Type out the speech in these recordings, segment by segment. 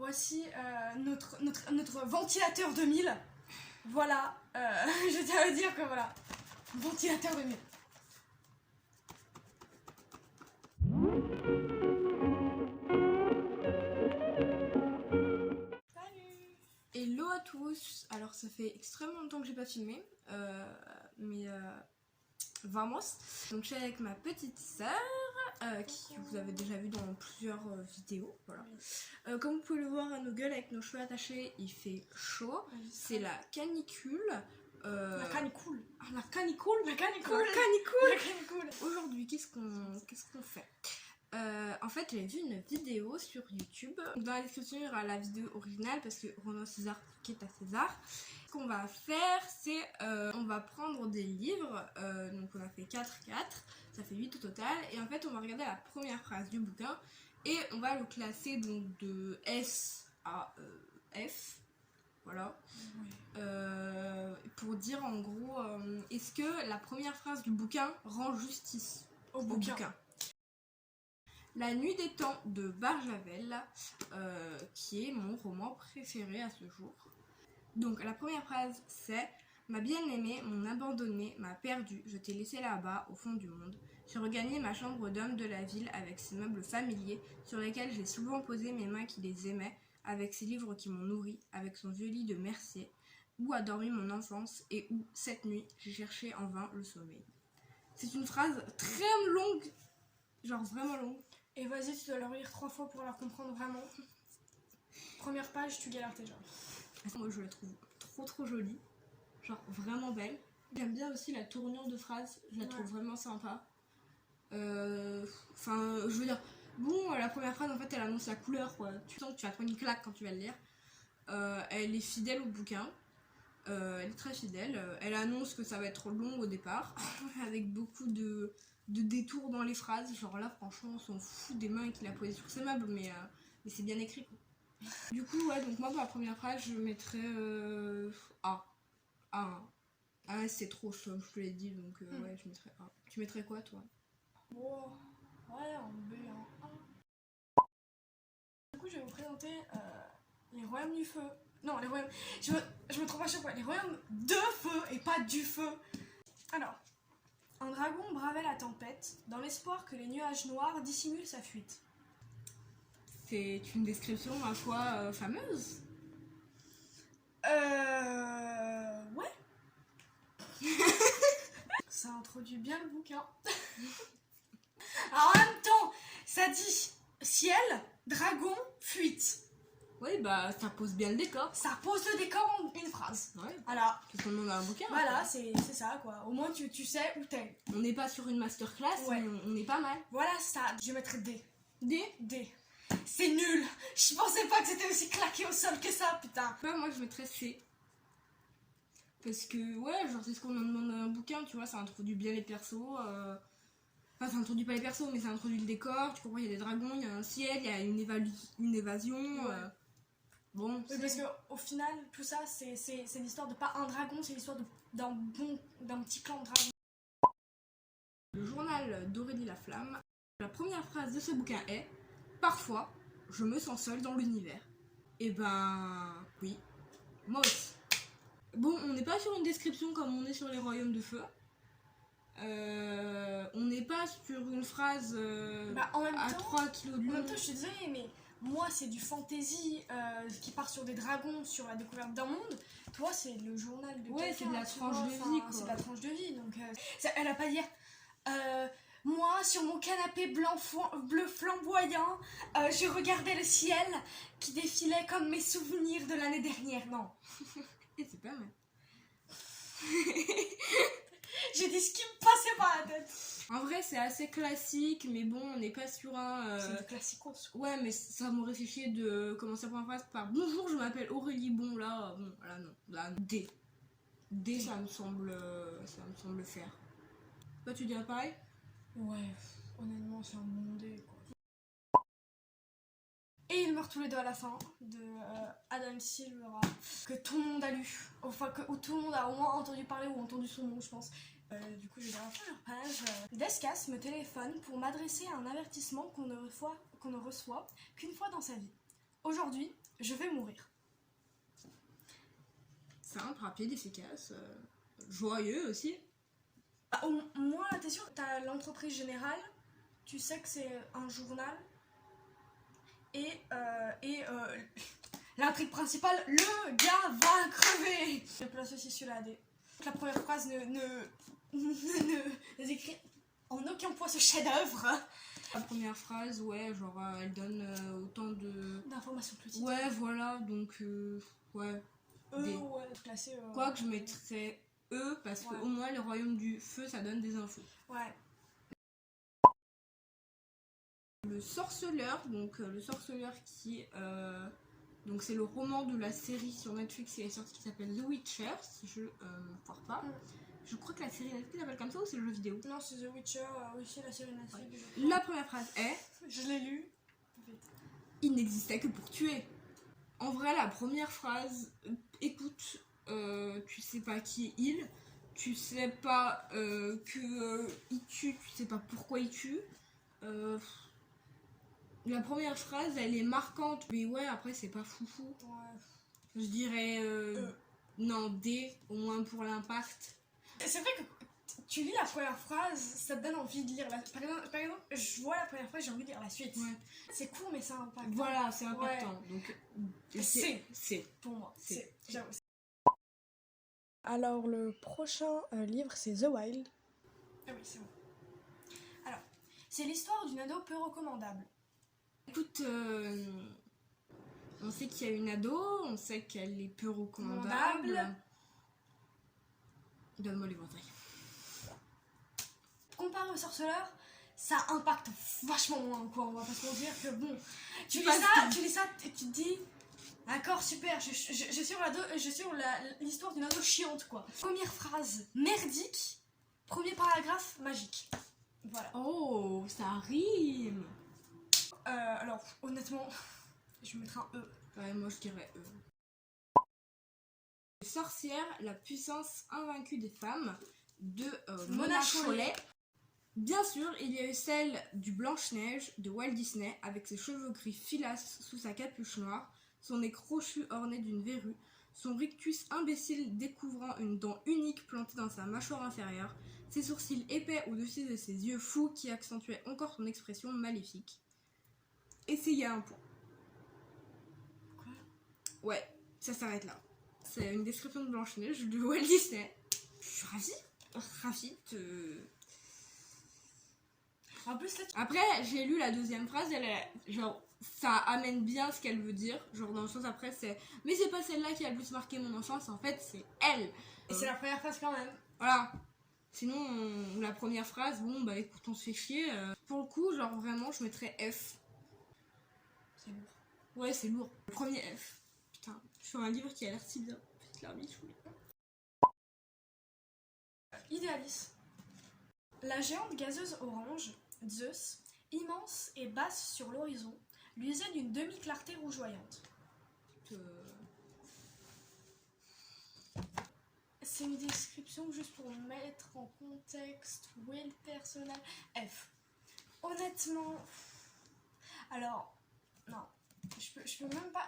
voici notre ventilateur 2000. Voilà, je tiens à dire que voilà, ventilateur 2000. Salut. Hello à tous. Alors ça fait extrêmement longtemps que j'ai pas filmé, vamos. Donc je suis avec ma petite sœur, qui vous avez déjà vu dans plusieurs vidéos. Voilà. Comme vous pouvez le voir à nos gueules avec nos cheveux attachés, il fait chaud. C'est la canicule. La canicule. La canicule. La canicule. La canicule. La canicule. Aujourd'hui, qu'est-ce qu'on fait? En fait, j'ai vu une vidéo sur YouTube. Dans la description, il y aura la vidéo originale parce que Renaud César qui est à César. Ce qu'on va faire, c'est on va prendre des livres. Donc, on a fait 4, ça fait 8 au total. Et en fait, on va regarder la première phrase du bouquin et on va le classer donc de S à F. Voilà. Oui. Pour dire en gros, est-ce que la première phrase du bouquin rend justice au bouquin? La nuit des temps de Barjavel, qui est mon roman préféré à ce jour. Donc la première phrase c'est: ma bien-aimée, mon abandonné, m'a perdu, je t'ai laissé là-bas au fond du monde. J'ai regagné ma chambre d'homme de la ville avec ses meubles familiers sur lesquels j'ai souvent posé mes mains qui les aimaient, avec ses livres qui m'ont nourri, avec son vieux lit de Mercier, où a dormi mon enfance et où, cette nuit, j'ai cherché en vain le sommeil. C'est une phrase très longue, genre vraiment longue. Et vas-y, tu dois la relire 3 fois pour la comprendre vraiment. Première page, tu galères déjà. Moi, je la trouve trop jolie, genre vraiment belle. J'aime bien aussi la tournure de phrase, je la trouve vraiment sympa. Enfin, je veux dire, bon, la première phrase, en fait, elle annonce la couleur, quoi. Tu sens que tu vas prendre une claque quand tu vas le lire. Elle est fidèle au bouquin. Elle est très fidèle. Elle annonce que ça va être long au départ, avec beaucoup de détours dans les phrases. Genre là, franchement, on s'en fout des mains qu'il a posées sur ses meubles, mais c'est bien écrit, quoi. Du coup, ouais, donc moi, pour la première phrase, je mettrais A. A, c'est trop chaud, je te l'ai dit, donc ouais, je mettrais A. Tu mettrais quoi, toi? Wow. Ouais, en B, en A. Du coup, je vais vous présenter les royaumes du feu. Non, les royaumes... Je me trompe à chaque fois. Les royaumes de feu et pas du feu. Alors, un dragon bravait la tempête dans l'espoir que les nuages noirs dissimulent sa fuite. C'est une description, ma foi, fameuse. Ouais. Ça introduit bien le bouquin. Alors en même temps, ça dit ciel, dragon, fuite. Oui, bah ça pose bien le décor. Ça pose le décor en une phrase. Ouais. Voilà. Parce qu'on demande un bouquin. Voilà, c'est ça quoi. Au moins tu sais où t'es. On n'est pas sur une masterclass, ouais. Mais on est pas mal. Voilà ça. Je mettrais D. D. D. C'est nul. Je pensais pas que c'était aussi claqué au sol que ça, putain. Moi je mettrais C. Parce que ouais, genre c'est ce qu'on en demande dans un bouquin, tu vois, ça introduit bien les persos. Enfin, ça introduit pas les persos, mais ça introduit le décor. Tu comprends, il y a des dragons, il y a un ciel, il y a une évasion. Ouais. Bon. Oui, parce qu'au final, tout ça, c'est l'histoire de pas un dragon, c'est l'histoire d'un petit clan de dragons. Le journal d'Aurélie Laflamme. La première phrase de ce bouquin est: parfois, je me sens seule dans l'univers. Et ben, oui, moi aussi. Bon, on n'est pas sur une description comme on est sur les royaumes de feu. On n'est pas sur une phrase à 3 kilos de long. En même temps, je suis désolée, mais moi, c'est du fantasy qui part sur des dragons, sur la découverte d'un monde. Toi, c'est le journal de ouais, c'est de la tranche de vie, quoi. C'est de la tranche de vie, donc elle a pas dire... moi, sur mon canapé bleu flamboyant, je regardais le ciel qui défilait comme mes souvenirs de l'année dernière. Non. Et c'est pas mal. J'ai dit ce qui me passait par la tête. En vrai, c'est assez classique, mais bon, on n'est pas sur un... C'est du classicos. Ouais, mais ça m'aurait fait chier de commencer la première phrase par: bonjour, je m'appelle Aurélie. Bon, là, non. Là, D. D, ça me semble faire. Toi, tu dirais pareil? Ouais, honnêtement, c'est un bon D, quoi. Et ils meurent tous les deux à la fin de Adam Silvera, que tout le monde a lu, enfin où tout le monde a au moins entendu parler ou entendu son nom, je pense. Du coup, je vais dans la première page. Descas me téléphone pour m'adresser à un avertissement qu'on ne reçoit qu'une fois dans sa vie. aujourd'hui, je vais mourir. Simple, rapide, efficace, joyeux aussi. Ah, au moins, là, t'es sûr, t'as l'entreprise générale, tu sais que c'est un journal, et l'intrigue principale, le gars va crever. Je place aussi celui-là. La première phrase ne décrit en aucun point ce chef-d'œuvre. La première phrase, ouais, genre elle donne autant de... D'informations petites. Ouais, voilà, donc ouais. Ouais, classé. Quoi que je mettrais E, parce Ouais. qu'au moins le royaume du feu, ça donne des infos. Ouais. Le sorceleur, donc le sorceleur qui... donc c'est le roman de la série sur Netflix qui est sorti qui s'appelle The Witcher, si je ne foire pas. Je crois que la série Netflix s'appelle comme ça ou c'est le jeu vidéo? Non, c'est The Witcher, aussi la série Netflix. Ouais. La première phrase est... Je l'ai lu. Il n'existait que pour tuer. En vrai, la première phrase, écoute, tu sais pas qui est il, tu sais pas que il tue, tu sais pas pourquoi il tue. La première phrase, elle est marquante, mais ouais, après, c'est pas foufou. Ouais. Je dirais non, D, au moins pour l'impact. C'est vrai que tu lis la première phrase, ça te donne envie de lire la... Par exemple, je vois la première phrase, j'ai envie de lire la suite. Ouais. C'est court, mais c'est impactant. Voilà, c'est impactant. Ouais. Donc, C'est pour moi. C'est. J'avoue. Alors, le prochain livre, c'est The Wild. Ah oui, c'est bon. Alors, c'est l'histoire d'une ado peu recommandable. Écoute, on sait qu'il y a une ado, on sait qu'elle est peu recommandable. Donne-moi l'éventail. Comparé au sorceleur, ça impacte vachement moins, quoi. On va pas se mentir que bon, tu lis ça et tu te dis, d'accord, super, je suis sur l'histoire d'une ado chiante, quoi. Première phrase merdique, premier paragraphe magique. Voilà. Oh, ça rime. Alors, honnêtement, je vais mettre un E. Ouais, moi je dirais E. Sorcière, la puissance invaincue des femmes de Mona Chollet. Bien sûr, il y a eu celle du Blanche-Neige de Walt Disney avec ses cheveux gris filasses sous sa capuche noire, son nez crochu orné d'une verrue, son rictus imbécile découvrant une dent unique plantée dans sa mâchoire inférieure, ses sourcils épais au-dessus de ses yeux fous qui accentuaient encore son expression maléfique. Essayez un point. Quoi? Ouais, ça s'arrête là. C'est une description de Blanche-Neige de Walt Disney. Je suis ravie de... En plus, là, Après, j'ai lu la deuxième phrase, elle est genre, ça amène bien ce qu'elle veut dire. Genre, dans le sens après, c'est mais c'est pas celle-là qui a le plus marqué mon enfance, en fait, c'est elle. Et c'est la première phrase quand même. Voilà. Sinon, la première phrase, bon, bah écoute, on se fait chier. Pour le coup, genre, vraiment, je mettrais F. C'est lourd. Ouais, c'est lourd. Le premier F. Putain, sur un livre qui a l'air si bien. Petite larmiche, oui. Idéalis. La géante gazeuse orange, Zeus, immense et basse sur l'horizon, luisait d'une demi-clarté rougeoyante. C'est une description juste pour mettre en contexte où est le personnage. F. Honnêtement, alors, non. Je peux même pas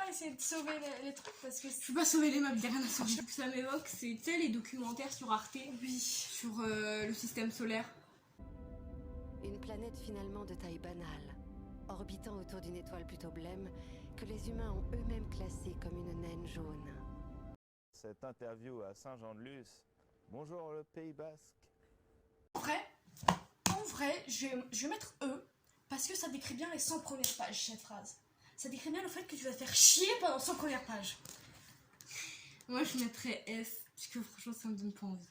essayer de sauver les trucs parce que... Je peux pas sauver les meubles, y'a rien à sauver. Ça m'évoque, c'est, tu sais, les documentaires sur Arte. Oui. Sur le système solaire. Une planète finalement de taille banale, orbitant autour d'une étoile plutôt blême, que les humains ont eux-mêmes classée comme une naine jaune. Cette interview à Saint-Jean-de-Luz. Bonjour le Pays Basque. En vrai, je vais mettre E parce que ça décrit bien les 100 premières pages, cette phrase. Ça décrit bien le fait que tu vas te faire chier pendant 100 premières pages. Moi, je mettrais F, parce que franchement, ça me donne pas envie.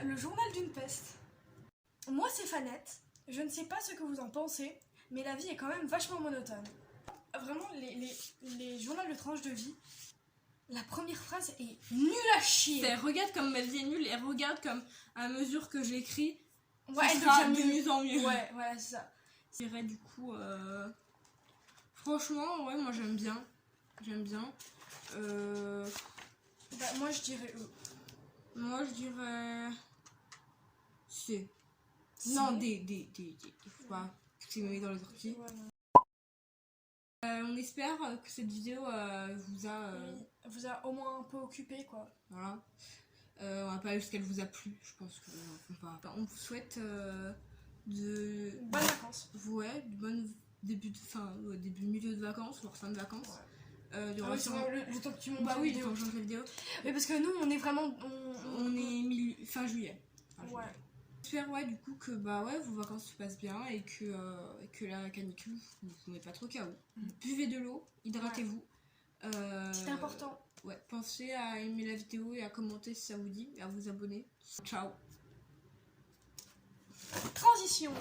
Le journal d'une peste. Moi, c'est Fanette. Je ne sais pas ce que vous en pensez, mais la vie est quand même vachement monotone. Vraiment, les journaux de tranche de vie, la première phrase est nulle à chier. C'est regarde comme ma vie est nulle et regarde comme à mesure que j'écris, ouais, elle sera devient de mieux en mieux. Ouais, voilà, c'est ça. Je dirais du coup, franchement, ouais, moi j'aime bien. Bah, moi, je dirais E. Moi, je dirais C. C. Non, D. Faut pas que tu me mets dans les orties. Ouais, non. On espère que cette vidéo vous a... vous a au moins un peu occupé, quoi. Voilà. On va pas dire ce qu'elle vous a plu, je pense que on vous souhaite de Bonnes vacances. ouais, de bonnes début milieu de vacances, voire fin de vacances. Il y aura c'est vrai, le temps que tu montes bah la oui, vidéo. quand je monte la vidéo. Oui, parce que nous, on est vraiment... On est fin juillet. Ouais. J'espère du coup que vos vacances se passent bien et que la canicule vous met pas trop KO. Buvez de l'eau, hydratez-vous. C'est important. Ouais, pensez à aimer la vidéo et à commenter si ça vous dit et à vous abonner. Ciao. Transition.